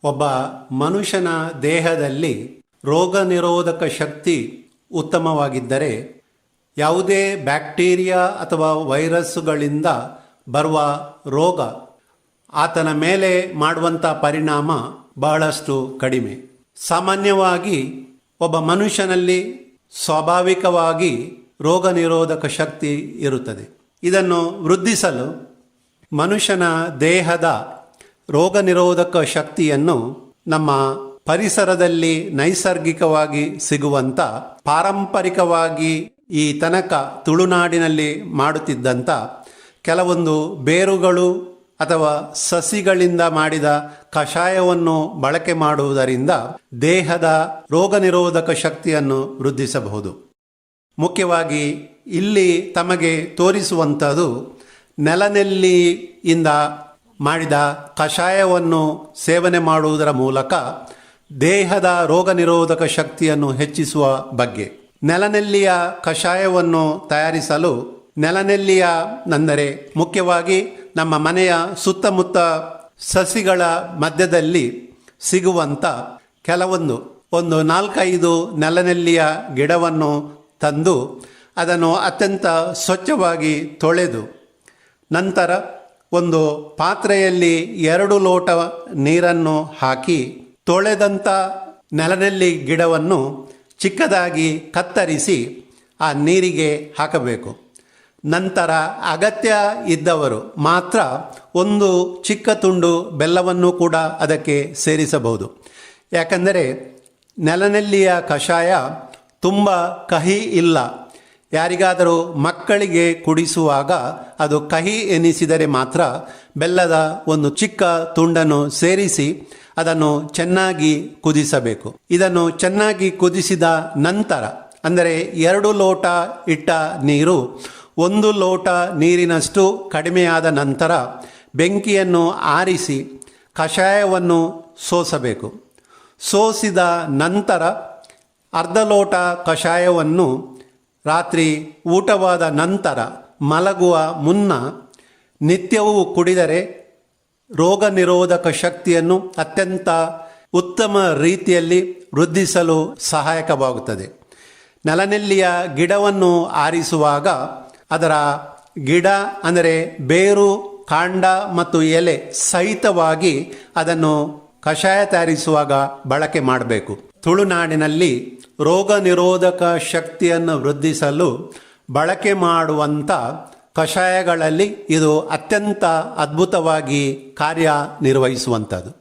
ಒಬ್ಬ ಮನುಷ್ಯನ ದೇಹದಲ್ಲಿ ರೋಗ ನಿರೋಧಕ ಶಕ್ತಿ ಉತ್ತಮವಾಗಿದ್ದರೆ ಯಾವುದೇ ಬ್ಯಾಕ್ಟೀರಿಯಾ ಅಥವಾ ವೈರಸ್ಸುಗಳಿಂದ ಬರುವ ರೋಗ ಆತನ ಮೇಲೆ ಮಾಡುವಂಥ ಪರಿಣಾಮ ಬಹಳಷ್ಟು ಕಡಿಮೆ. ಸಾಮಾನ್ಯವಾಗಿ ಒಬ್ಬ ಮನುಷ್ಯನಲ್ಲಿ ಸ್ವಾಭಾವಿಕವಾಗಿ ರೋಗ ನಿರೋಧಕ ಶಕ್ತಿ ಇರುತ್ತದೆ. ಇದನ್ನು ವೃದ್ಧಿಸಲು ಮನುಷ್ಯನ ದೇಹದ ರೋಗ ನಿರೋಧಕ ಶಕ್ತಿಯನ್ನು ನಮ್ಮ ಪರಿಸರದಲ್ಲಿ ನೈಸರ್ಗಿಕವಾಗಿ ಸಿಗುವಂಥ ಪಾರಂಪರಿಕವಾಗಿ ಈ ತನಕ ತುಳುನಾಡಿನಲ್ಲಿ ಮಾಡುತ್ತಿದ್ದಂಥ ಕೆಲವೊಂದು ಬೇರುಗಳು ಅಥವಾ ಸಸಿಗಳಿಂದ ಮಾಡಿದ ಕಷಾಯವನ್ನು ಬಳಕೆ ಮಾಡುವುದರಿಂದ ದೇಹದ ರೋಗ ನಿರೋಧಕ ಶಕ್ತಿಯನ್ನು ವೃದ್ಧಿಸಬಹುದು. ಮುಖ್ಯವಾಗಿ ಇಲ್ಲಿ ತಮಗೆ ತೋರಿಸುವಂಥದ್ದು ನೆಲನೆಲ್ಲಿಯಿಂದ ಮಾಡಿದ ಕಷಾಯವನ್ನು ಸೇವನೆ ಮಾಡುವುದರ ಮೂಲಕ ದೇಹದ ರೋಗ ನಿರೋಧಕ ಶಕ್ತಿಯನ್ನು ಹೆಚ್ಚಿಸುವ ಬಗ್ಗೆ. ನೆಲನೆಲ್ಲಿಯ ಕಷಾಯವನ್ನು ತಯಾರಿಸಲು ನೆಲನೆಲ್ಲಿಯ ಅಂದರೆ ಮುಖ್ಯವಾಗಿ ನಮ್ಮ ಮನೆಯ ಸುತ್ತಮುತ್ತ ಸಸಿಗಳ ಮಧ್ಯದಲ್ಲಿ ಸಿಗುವಂಥ ಕೆಲವೊಂದು 4-5 ನೆಲನೆಲ್ಲಿಯ ಗಿಡವನ್ನು ತಂದು ಅದನ್ನು ಅತ್ಯಂತ ಸ್ವಚ್ಛವಾಗಿ ತೊಳೆದು ನಂತರ ಒಂದು ಪಾತ್ರೆಯಲ್ಲಿ 2 ಲೋಟ ನೀರನ್ನು ಹಾಕಿ ತೊಳೆದಂಥ ನೆಲನೆಲ್ಲಿ ಗಿಡವನ್ನು ಚಿಕ್ಕದಾಗಿ ಕತ್ತರಿಸಿ ಆ ನೀರಿಗೆ ಹಾಕಬೇಕು. ನಂತರ ಅಗತ್ಯ ಇದ್ದವರು ಮಾತ್ರ ಒಂದು ಚಿಕ್ಕ ತುಂಡು ಬೆಲ್ಲವನ್ನು ಕೂಡ ಅದಕ್ಕೆ ಸೇರಿಸಬಹುದು. ಯಾಕಂದರೆ ನೆಲನೆಲ್ಲಿಯ ಕಷಾಯ ತುಂಬ ಕಹಿ ಇಲ್ಲ. ಯಾರಿಗಾದರೂ ಮಕ್ಕಳಿಗೆ ಕುಡಿಸುವಾಗ ಅದು ಕಹಿ ಎನಿಸಿದರೆ ಮಾತ್ರ ಬೆಲ್ಲದ ಒಂದು ಚಿಕ್ಕ ತುಂಡನ್ನು ಸೇರಿಸಿ ಅದನ್ನು ಚೆನ್ನಾಗಿ ಕುದಿಸಬೇಕು. ಇದನ್ನು ಚೆನ್ನಾಗಿ ಕುದಿಸಿದ ನಂತರ ಅಂದರೆ 2 ಲೋಟ ಇಟ್ಟ ನೀರು 1 ಲೋಟ ನೀರಿನಷ್ಟು ಕಡಿಮೆಯಾದ ನಂತರ ಬೆಂಕಿಯನ್ನು ಆರಿಸಿ ಕಷಾಯವನ್ನು ಸೋಸಬೇಕು. ಸೋಸಿದ ನಂತರ 1/2 ಲೋಟ ಕಷಾಯವನ್ನು ರಾತ್ರಿ ಊಟವಾದ ನಂತರ ಮಲಗುವ ಮುನ್ನ ನಿತ್ಯವೂ ಕುಡಿದರೆ ರೋಗ ನಿರೋಧಕ ಶಕ್ತಿಯನ್ನು ಅತ್ಯಂತ ಉತ್ತಮ ರೀತಿಯಲ್ಲಿ ವೃದ್ಧಿಸಲು ಸಹಾಯಕವಾಗುತ್ತದೆ. ನೆಲನೆಲ್ಲಿಯ ಗಿಡವನ್ನು ಆರಿಸುವಾಗ ಅದರ ಗಿಡ ಅಂದರೆ ಬೇರು, ಕಾಂಡ ಮತ್ತು ಎಲೆ ಸಹಿತವಾಗಿ ಅದನ್ನು ಕಷಾಯ ತಯಾರಿಸುವಾಗ ಬಳಕೆ ಮಾಡಬೇಕು. ತುಳುನಾಡಿನಲ್ಲಿ ರೋಗ ನಿರೋಧಕ ಶಕ್ತಿಯನ್ನು ವೃದ್ಧಿಸಲು ಬಳಕೆ ಮಾಡುವಂಥ ಕಷಾಯಗಳಲ್ಲಿ ಇದು ಅತ್ಯಂತ ಅದ್ಭುತವಾಗಿ ಕಾರ್ಯನಿರ್ವಹಿಸುವಂಥದ್ದು.